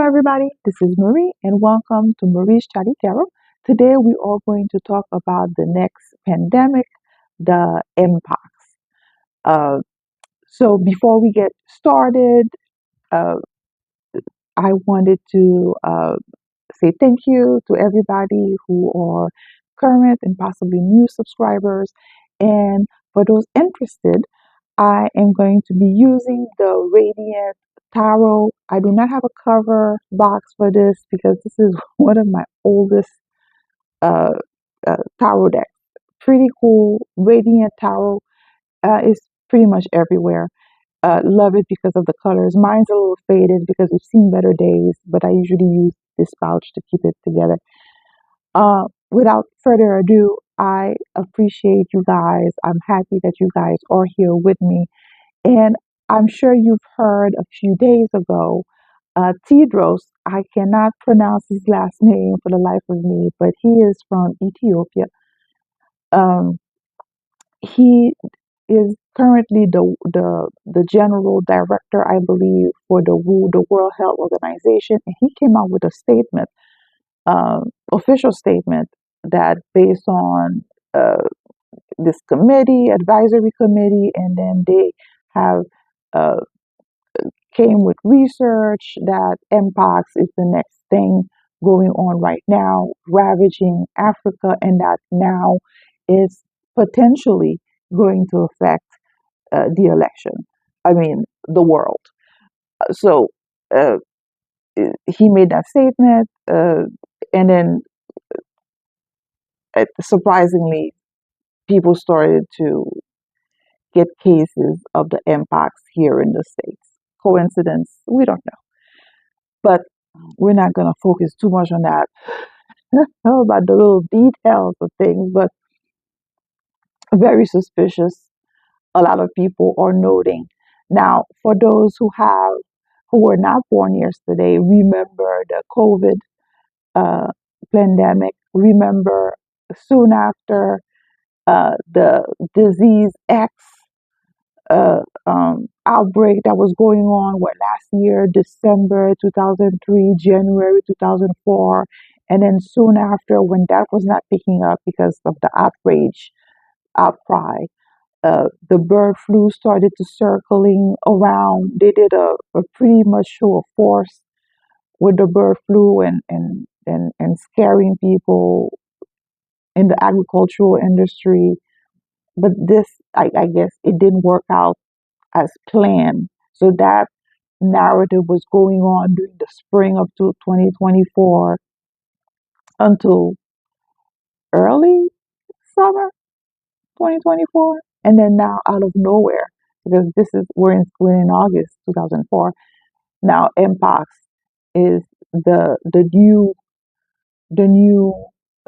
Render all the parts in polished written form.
everybody. This is Marie, and welcome to Marie's Chatty Tarot. Today, we are going to talk about the next pandemic, the MPox. Uh, so, before we get started, uh, I wanted to say thank you to everybody who are current and possibly new subscribers. And for those interested, I am going to be using the Radiant Tarot. I do not have a cover box for this because this is one of my oldest uh, tarot decks. Pretty cool. Radiant Tarot is pretty much everywhere. Love it because of the colors. Mine's a little faded because we've seen better days, but I usually use this pouch to keep it together. Without further ado, I appreciate you guys. I'm happy that you guys are here with me. And I'm sure you've heard a few days ago, Tedros, I cannot pronounce his last name for the life of me, but he is from Ethiopia. Um, he is currently the general director, I believe, for the World Health Organization, and he came out with a statement, official statement, that based on uh, this committee, advisory committee, and then they have uh, came with research that MPox is the next thing going on right now, ravaging Africa, and that now is potentially going to affect the election. I mean, the world. So uh, he made that statement, and then surprisingly, people started to get cases of the MPox here in the States. Coincidence? We don't know. But we're not going to focus too much on that, about the little details of things, but very suspicious. A lot of people are noting. Now, for those who were not born yesterday, remember the COVID uh, pandemic. Remember soon after the disease X outbreak that was going on, last year, December 2003, January 2004. And then soon after, when that was not picking up because of the outcry, the bird flu started to circling around. They did a pretty much show of force with the bird flu and scaring people in the agricultural industry. But this, I guess, it didn't work out as planned. So that narrative was going on during the spring of 2024 until early summer 2024. And then now out of nowhere, because we're in August 2004. Now MPox is the new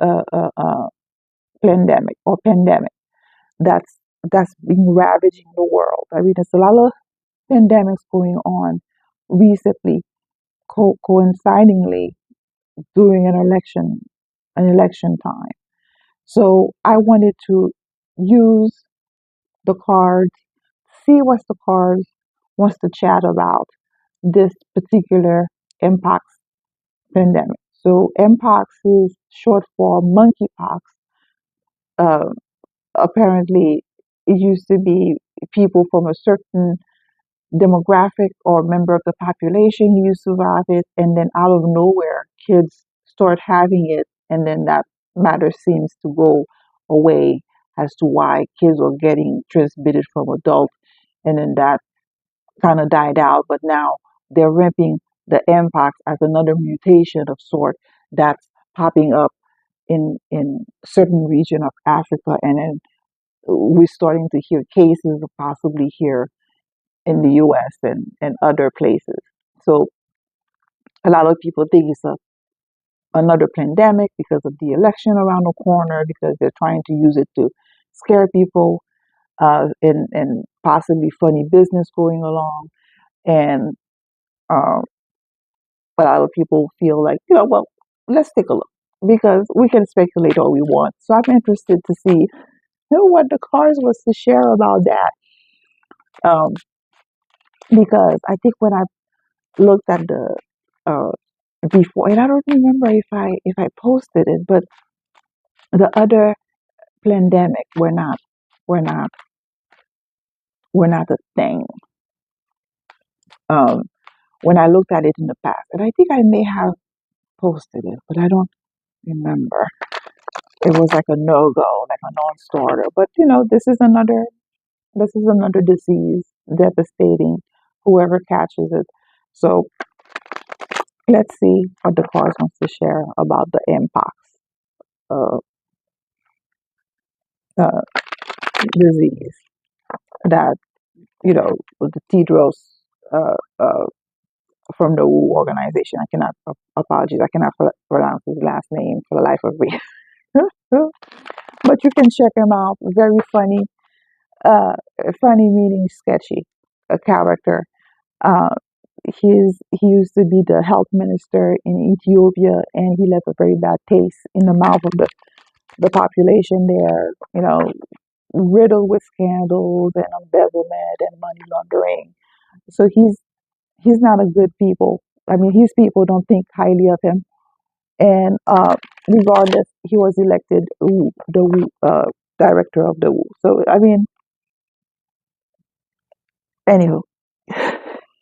uh, uh, uh, pandemic that's been ravaging the world. I mean, there's a lot of pandemics going on recently, coincidingly during an election time. So I wanted to use the cards, see what the cards wants to chat about this particular MPox pandemic. So MPox is short for monkeypox. Uh, Apparently, it used to be people from a certain demographic or member of the population used to have it, and then out of nowhere, kids start having it, and then that matter seems to go away as to why kids are getting transmitted from adults, and then that kind of died out. But now they're ramping the mpox as another mutation of sort that's popping up in certain region of Africa, and then we're starting to hear cases possibly here in the US and other places. So a lot of people think it's another pandemic because of the election around the corner, because they're trying to use it to scare people, and possibly funny business going along. And uh, a lot of people feel like, well, let's take a look because we can speculate all we want. So I'm interested to see what the cards was to share about that. Um, because I think when I looked at the before, and I don't remember if I posted it, but the other pandemic were not were not a thing. Um, when I looked at it in the past, and I think I may have posted it, but I don't remember. It was like a no go, like a non-starter. But this is another disease, devastating whoever catches it. So let's see what the cards wants to share about the MPox uh, uh, disease that the Tedros uh, uh, from the WHO organization. I cannot apologies. I cannot pronounce his last name for the life of me. But you can check him out. Very funny. Uh, Funny meaning sketchy. A character. Uh, he used to be the health minister in Ethiopia, and he left a very bad taste in the mouth of the population there. Riddled with scandals and embezzlement and money laundering. So he's not a good people. I mean, his people don't think highly of him. And regardless, he was elected director of the WHO. So I mean, anywho,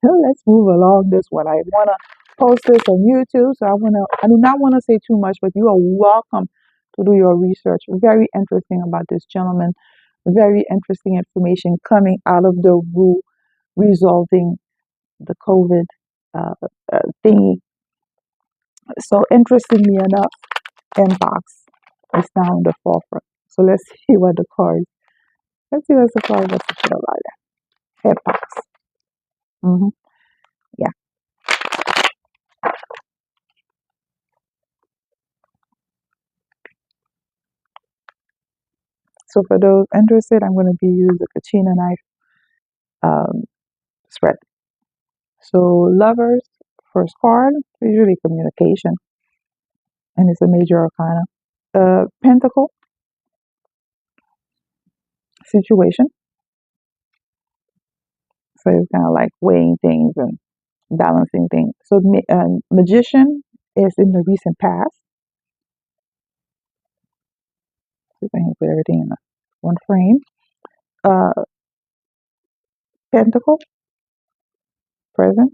let's move along this one. I want to post this on YouTube, so I do not want to say too much, but you are welcome to do your research. Very interesting about this gentleman. Very interesting information coming out of the WHO resolving the COVID uh, thingy. So interestingly enough, MPox is now in the forefront. So let's see what the cards. Let's see what the cards have to say about it. MPox. hmm Yeah. So for those interested, I'm going to be using the Kachina knife spread. So lovers, first card, usually communication, and it's a major arcana. Pentacle, situation. So it's kind of like weighing things and balancing things. So magician is in the recent past. So we can put everything in one frame. Uh, Pentacle, present.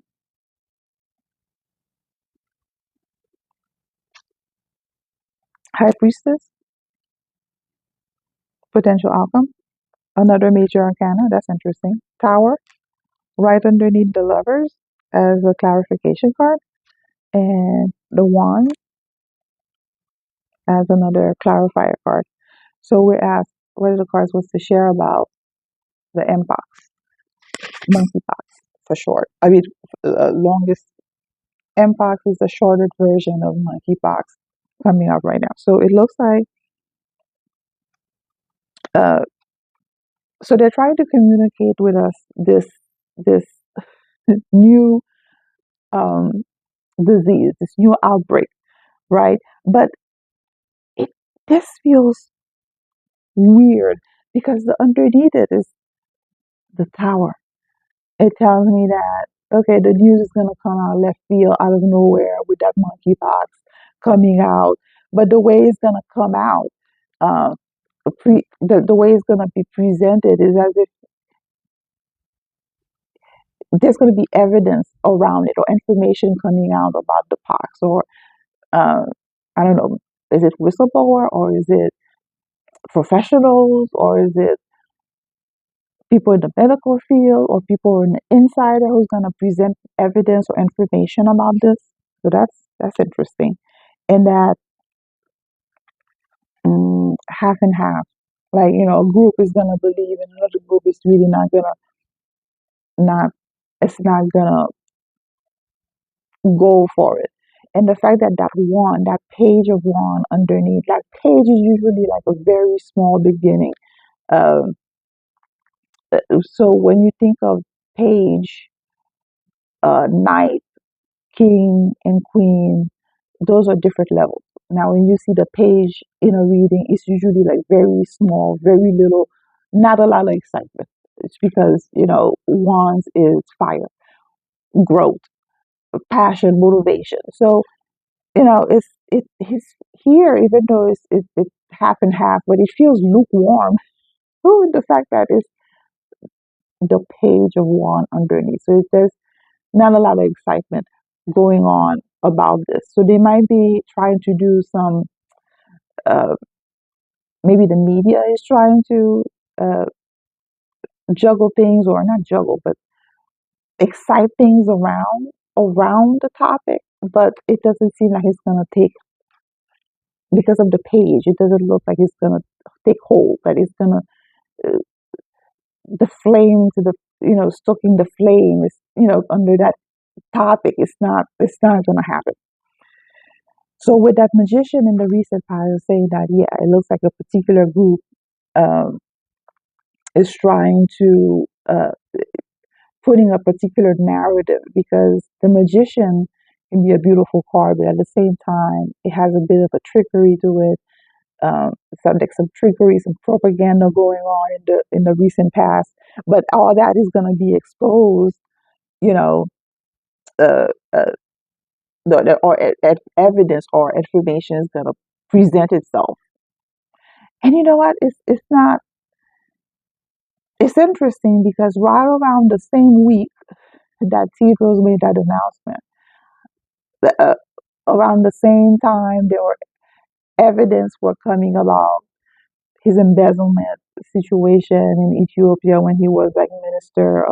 High priestess, potential outcome. Another major arcana, that's interesting. Tower, right underneath the lovers as a clarification card. And the wand as another clarifier card. So we asked what are the cards was to share about the MPox, monkeypox for short. I mean, longest MPox is the shorter version of monkeypox coming up right now. So it looks like uh, so they're trying to communicate with us this new um, disease, this new outbreak, right? But it this feels weird because underneath it is the tower. It tells me that okay, the news is gonna come out left field out of nowhere with that monkeypox coming out, but the way it's gonna come out, uh, the way it's gonna be presented is as if there's gonna be evidence around it or information coming out about the pox or uh, I don't know, is it whistleblower or is it professionals or is it people in the medical field or people in the insider who's going to present evidence or information about this? So that's interesting. And that half and half, like a group is going to believe and another group is really not it's not gonna go for it. And the fact that that page of one underneath, that page is usually like a very small beginning. Um, so when you think of page, knight, king, and queen, those are different levels. Now, when you see the page in a reading, it's usually like very small, very little, not a lot of excitement. It's because, wands is fire, growth, passion, motivation. So it's his here, even though it's half and half, but it feels lukewarm. Through the fact that it's the page of one underneath. So there's not a lot of excitement going on about this. So they might be trying to do some, uh, maybe the media is trying to uh, juggle things, or not juggle, but excite things around the topic. But it doesn't seem like it's gonna take, because of the page. It doesn't look like it's gonna take hold. That it's gonna, uh, the flame to the, stoking the flame is, under that topic. It's not gonna happen. So with that magician in the recent pile saying that, yeah, it looks like a particular group um, is trying to, putting a particular narrative, because the magician can be a beautiful card, but at the same time, it has a bit of a trickery to it. Some trickery, some propaganda going on in the recent past, but all that is going to be exposed, you know, uh, uh, or evidence or information is going to present itself. And you know what? It's interesting because right around the same week that Tedros made that announcement, uh, around the same time there were evidence were coming about his embezzlement situation in Ethiopia when he was like minister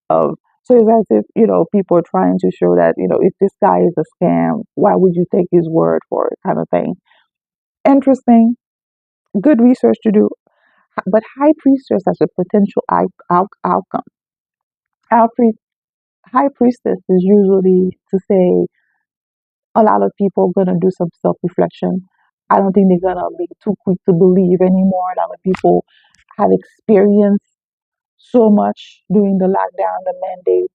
of. So it's as if, people are trying to show that, if this guy is a scam, why would you take his word for it, kind of thing. Interesting, good research to do. But high priestess has a potential outcome. Our high priestess is usually to say a lot of people are gonna do some self reflection. I don't think they're gonna be too quick to believe anymore. A lot of people have experienced so much during the lockdown, the mandates.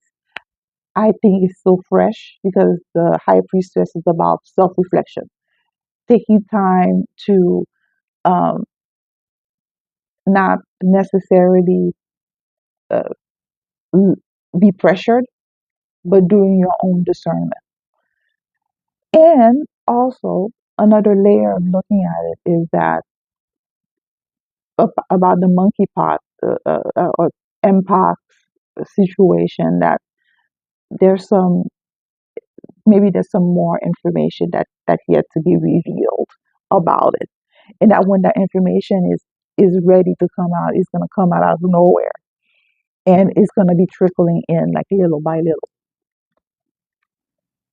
I think it's so fresh because the high priestess is about self reflection, taking time to, um, not necessarily, uh, be pressured, but doing your own discernment. And also, another layer of looking at it is that about the monkeypox, or MPox situation, that there's some, maybe there's some more information that yet to be revealed about it, and that when that information is ready to come out, it's going to come out of nowhere, and it's going to be trickling in like little by little,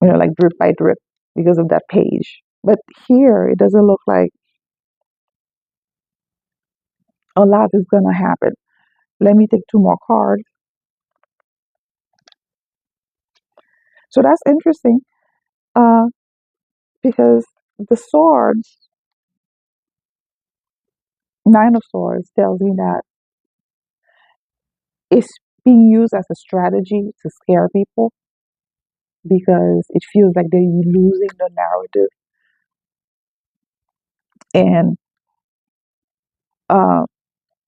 like drip by drip, because of that page. But here, it doesn't look like a lot is going to happen. Let me take two more cards. So that's interesting, uh, because the swords, nine of swords, tells me that it's being used as a strategy to scare people, because it feels like they're losing the narrative, and uh,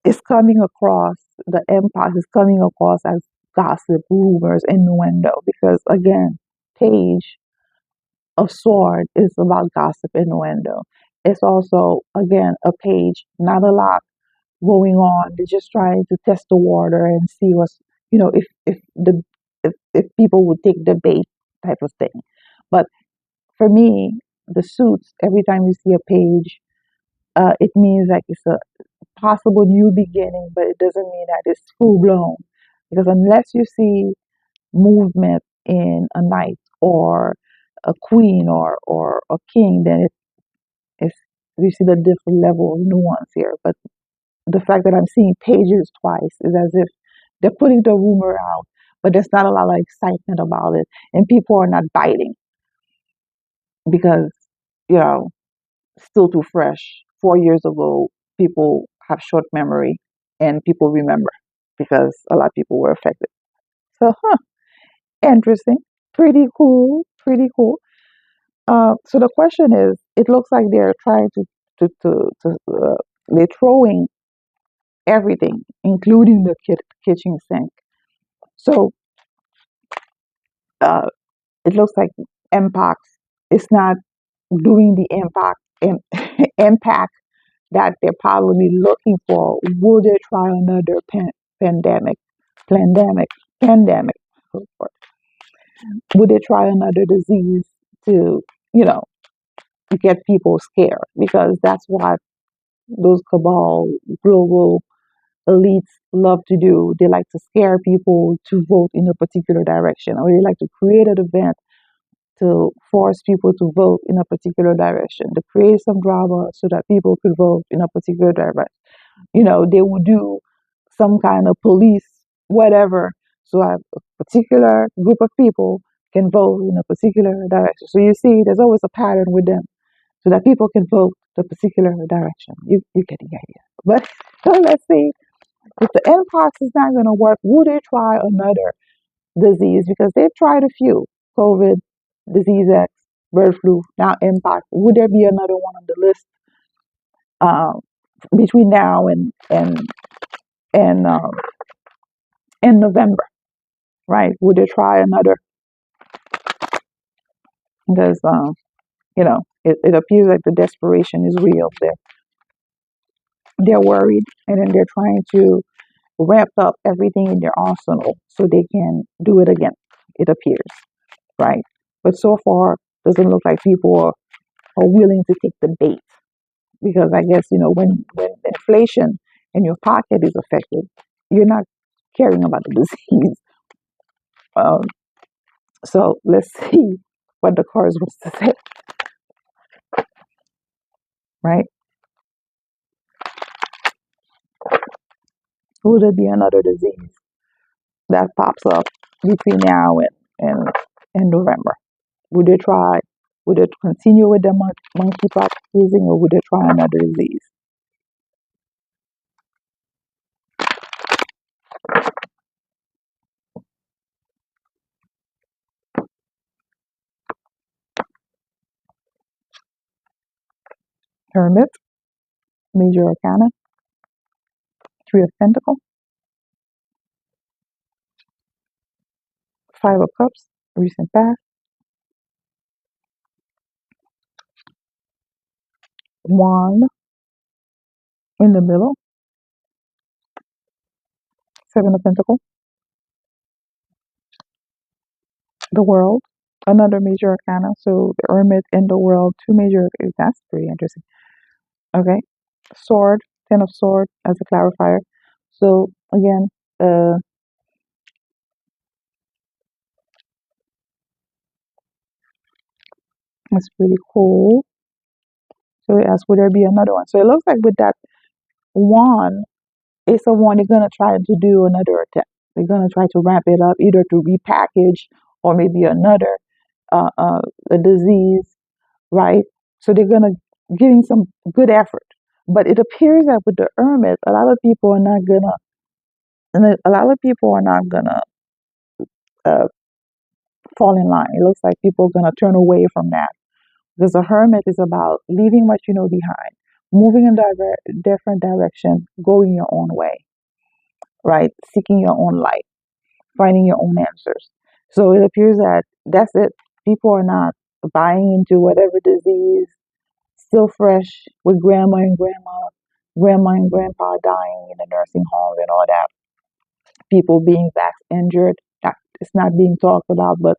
it's coming across, the empire is coming across as gossip, rumors, innuendo, because again, page of sword is about gossip, innuendo. It's also, again, a page, not a lot going on. They're just trying to test the water and see what's, if people would take the bait, type of thing. But for me, the suits, every time you see a page, it means like it's a possible new beginning, but it doesn't mean that it's full blown. Because unless you see movement in a knight or a queen or a king, then it's you see the different level of nuance here. But the fact that I'm seeing pages twice is as if they're putting the rumor out, but there's not a lot of excitement about it, and people are not biting because, you know still too fresh. 4 years ago, people have short memory, and people remember because a lot of people were affected. So, interesting, pretty cool, pretty cool. So the question is, it looks like they're trying to they're throwing everything, including the kitchen sink. So uh, it looks like MPox is not doing the impact that they're probably looking for. Will they try another pandemic, pandemic, pandemic? Would they try another disease to, you know, get people scared? Because that's what those cabal global elites love to do. They like to scare people to vote in a particular direction, or they like to create an event to force people to vote in a particular direction, to create some drama so that people could vote in a particular direction. They would do some kind of police, whatever, so a particular group of people can vote in a particular direction. So you see, there's always a pattern with them so that people can vote the particular direction. You get the idea. But so let's see. If the MPox is not going to work, would they try another disease? Because they've tried a few: COVID, disease X, bird flu, now MPox. Would there be another one on the list um, between now and in November? Right? Would they try another? Because it appears like the desperation is real. They're worried, and then they're trying to ramp up everything in their arsenal so they can do it again. It appears, right? But so far, doesn't look like people are willing to take the bait, because I guess when inflation in your pocket is affected, you're not caring about the disease. Um, so let's see what the cards wants to say, right? Will there be another disease that pops up between now and November? Would they try? Would they continue with the monkeypox using, or would they try another disease? Hermit, Major Arcana, Three of Pentacles, Five of Cups, Recent Past, Wand in the middle, Seven of Pentacles, the World, another Major Arcana. So the Hermit and the World, two major. That's pretty interesting. Okay, Sword, Ten of Sword as a clarifier. So again, it's pretty cool. So it asks, would there be another one? So it looks like with that wand, it's a one they're gonna try to do another attempt. They're gonna try to ramp it up, either to repackage or maybe another uh, uh, a disease, right? So they're gonna giving some good effort. But it appears that with the hermit, a lot of people are not gonna, and a lot of people are not gonna uh, fall in line. It looks like people are gonna turn away from that, because the hermit is about leaving what you know behind, moving in different direction, going your own way, right? Seeking your own light, finding your own answers. So it appears that that's it. People are not buying into whatever disease, still fresh with grandma and grandpa dying in the nursing home and all that. People being injured. It's not being talked about, but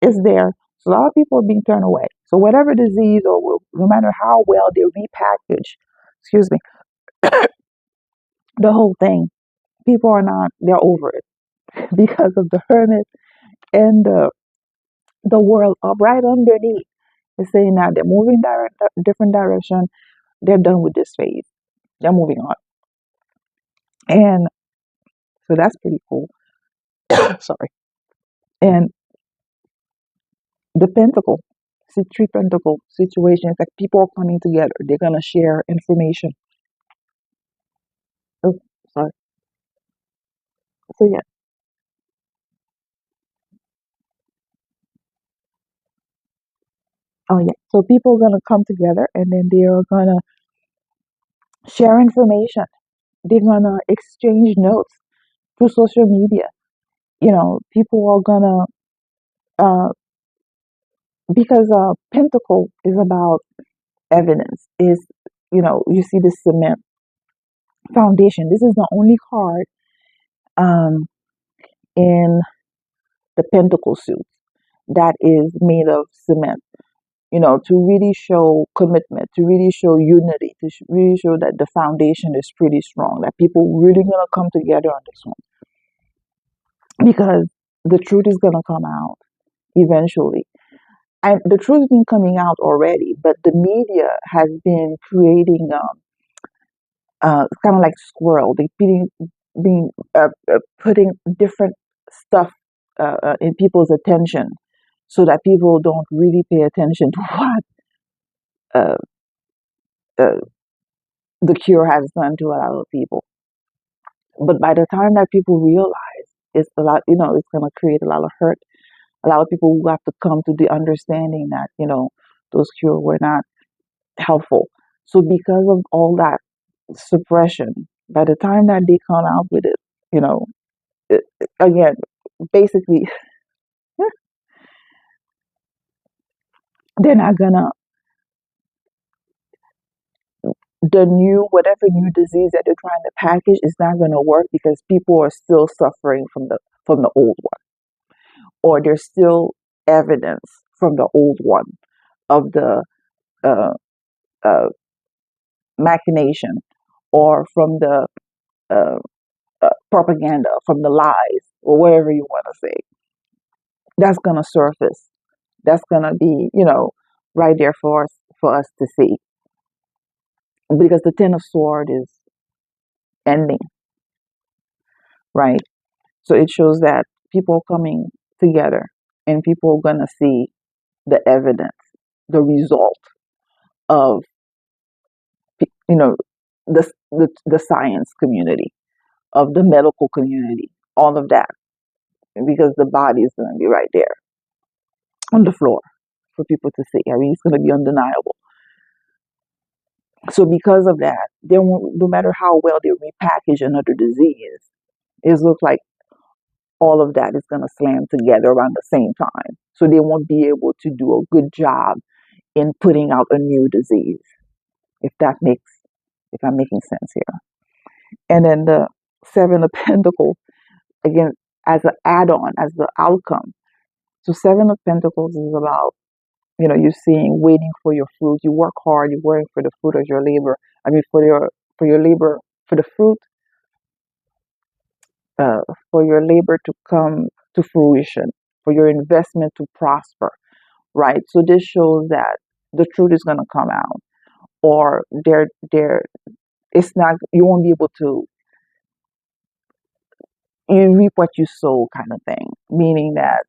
it's there. So a lot of people are being turned away. So whatever disease, or no matter how well they repackage, excuse me, the whole thing, people are not. They're over it because of the hermit and the world up right underneath. It's saying that they're moving different direction. They're done with this phase. They're moving on, and so that's pretty cool. Sorry. And the pentacle, three pentacle situation, it's like people are coming together. They're gonna share information. Oh, sorry. So yeah. Oh yeah. So people are gonna come together, and then they are gonna share information. They're gonna exchange notes through social media. People are gonna uh, because Pentacle is about evidence. Is, you see the cement foundation. This is the only card um, in the Pentacle suit that is made of cement. To really show commitment, to really show unity, to really show that the foundation is pretty strong, that people really gonna come together on this one, because the truth is gonna come out eventually. And the truth has been coming out already, but the media has been creating kind of like squirrel. They being putting different stuff in people's attention, so that people don't really pay attention to what uh, uh, the cure has done to a lot of people. But by the time that people realize, it's a lot, it's going to create a lot of hurt. A lot of people who have to come to the understanding that, those cures were not helpful. So because of all that suppression, by the time that they come out with it, you know, again, basically, they're not gonna, the new, whatever new disease that they're trying to package is not gonna work, because people are still suffering from the old one, or there's still evidence from the old one of the uh, uh, machination, or from the uh, propaganda, from the lies, or whatever you want to say. That's gonna surface. That's gonna be, right there for us to see, because the Ten of Sword is ending, right? So it shows that people are coming together, and people are gonna see the evidence, the result of, you know the science community, of the medical community, all of that, because the body is going to be right there on the floor for people to see. I mean, it's going to be undeniable. So because of that, they won't, no matter how well they repackage another disease, it looks like all of that is going to slam together around the same time. So they won't be able to do a good job in putting out a new disease, if I'm making sense here. And then the Seven of Pentacles, again, as an add-on, as the outcome. So Seven of Pentacles is about, you're seeing, waiting for your fruit. You work hard, you're waiting for the fruit of your labor. I mean, for your labor, for the fruit, uh, for your labor to come to fruition, for your investment to prosper, right? So this shows that the truth is going to come out, or it's not, you won't be able to, you reap what you sow, kind of thing, meaning that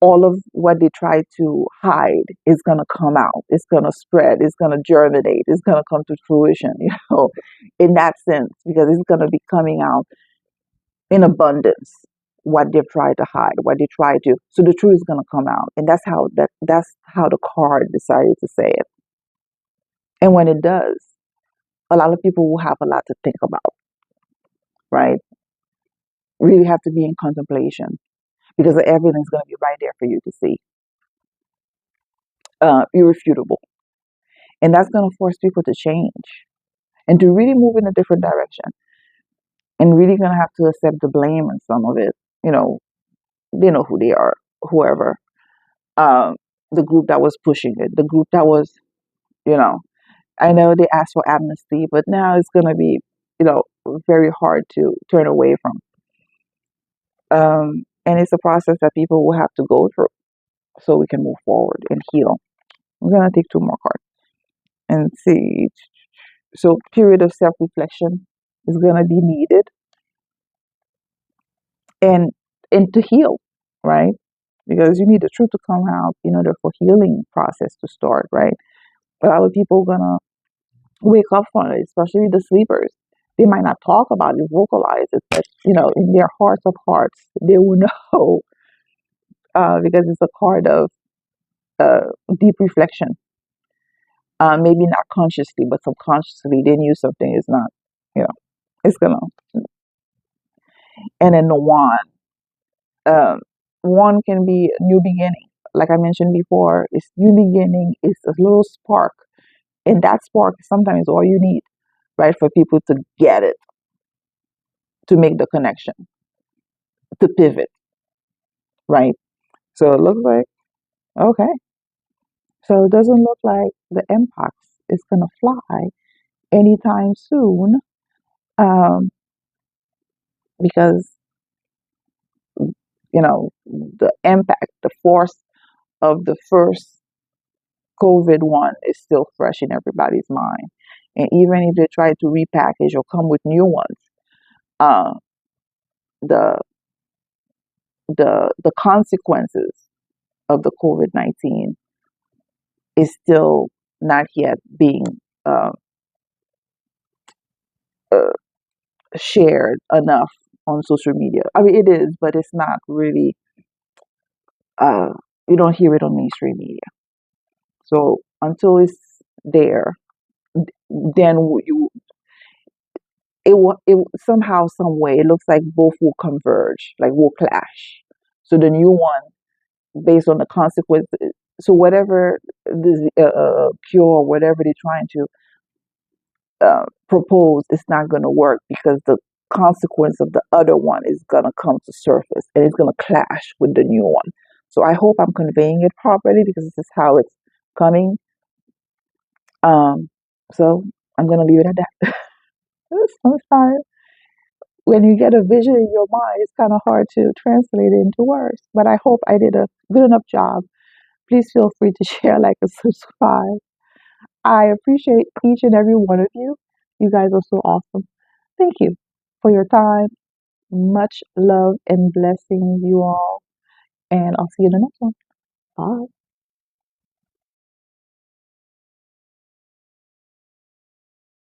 all of what they try to hide is going to come out. It's going to spread. It's going to germinate. It's going to come to fruition, in that sense, because it's going to be coming out in abundance. What they've tried to hide, what they try to, so the truth is going to come out, and that's how the card decided to say it. And when it does, a lot of people will have a lot to think about, right? Really have to be in contemplation, because the evidence is going to be right there for you to see, irrefutable, and that's going to force people to change and to really move in a different direction, and really gonna have to accept the blame in some of it. You know, they know who they are, whoever, um, the group that was pushing it, the group that was, you know, I know they asked for amnesty, but now it's gonna be, very hard to turn away from. And it's a process that people will have to go through, so we can move forward and heal. I'm gonna take two more cards and see. So, period of self-reflection is gonna be needed, and to heal, right? Because you need the truth to come out in order for healing process to start, right? A lot of people gonna wake up from it, especially the sleepers. They might not talk about it, vocalize it, but in their hearts of hearts, they will know, because it's a card of uh, deep reflection. Maybe not consciously, but subconsciously, they knew something is not, it's gonna. And then the wand. Um, One can be a new beginning, like I mentioned before, it's new beginning. It's a little spark, and that spark is sometimes all you need, right, for people to get it, to make the connection, to pivot, right? So it looks like okay. So it doesn't look like the MPox is gonna fly anytime soon, um, because the impact, the force of the first COVID one is still fresh in everybody's mind. And even if they try to repackage or come with new ones, uh, the the consequences of the COVID-19 is still not yet being uh, uh, shared enough on social media. I mean, it is, but it's not really. Uh, you don't hear it on mainstream media. So until it's there, then it somehow, some way, it looks like both will converge, like will clash. So the new one, based on the consequences, so whatever this cure or whatever they're trying to propose, is not going to work because the consequence of the other one is going to come to surface and it's going to clash with the new one. So I hope I'm conveying it properly because this is how it's coming. Um, so I'm going to leave it at that. Sometimes when you get a vision in your mind, it's kind of hard to translate it into words. But I hope I did a good enough job. Please feel free to share, like, and subscribe. I appreciate each and every one of you. You guys are so awesome. Thank you for your time. Much love and blessing, you all. And I'll see you in the next one. Bye.